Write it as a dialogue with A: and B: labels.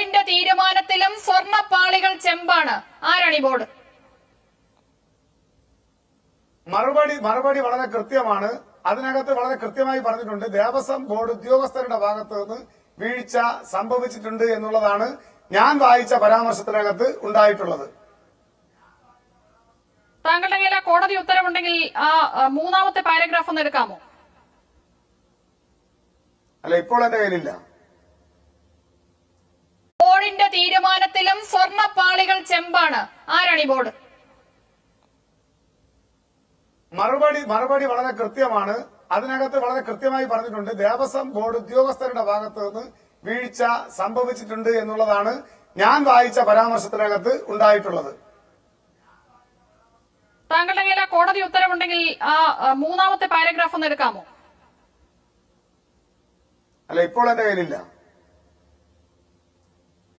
A: ബോർഡിന്റെ തീരുമാനത്തിലും സ്വർണ്ണപ്പാളികൾ ചെമ്പാണ്. ആരാണ് ഈ ബോർഡ്?
B: മറുപടി വളരെ കൃത്യമാണ്. അതിനകത്ത് വളരെ കൃത്യമായി പറഞ്ഞിട്ടുണ്ട്, ദേവസ്വം ബോർഡ് ഉദ്യോഗസ്ഥരുടെ ഭാഗത്ത് നിന്ന് വീഴ്ച സംഭവിച്ചിട്ടുണ്ട് എന്നുള്ളതാണ് ഞാൻ വായിച്ച പരാമർശത്തിനകത്ത് ഉണ്ടായിട്ടുള്ളത്.
A: താങ്കളുടെ കയ്യിൽ ആ കോടതി ഉത്തരവുണ്ടെങ്കിൽ ആ മൂന്നാമത്തെ പാരഗ്രാഫ് ഒന്ന് എടുക്കാമോ?
B: അല്ല, ഇപ്പോൾ എന്റെ കയ്യിലില്ല.
A: ബോർഡിന്റെ തീരുമാനത്തിലും സ്വർണ്ണപ്പാളികൾ ചെമ്പാണ്. ആരാണ് ഈ ബോർഡ്?
B: മറുപടി വളരെ കൃത്യമാണ്. അതിനകത്ത് വളരെ കൃത്യമായി പറഞ്ഞിട്ടുണ്ട്, ദേവസ്വം ബോർഡ് ഉദ്യോഗസ്ഥരുടെ ഭാഗത്ത് നിന്ന് വീഴ്ച സംഭവിച്ചിട്ടുണ്ട് എന്നുള്ളതാണ് ഞാൻ വായിച്ച പരാമർശത്തിനകത്ത് ഉണ്ടായിട്ടുള്ളത്.
A: താങ്കളുടെ കയ്യിൽ ആ കോടതി ഉത്തരവുണ്ടെങ്കിൽ ആ മൂന്നാമത്തെ പാരഗ്രാഫ് ഒന്ന് എടുക്കാമോ?
B: അല്ല, ഇപ്പോൾ എന്റെ കയ്യിലില്ല.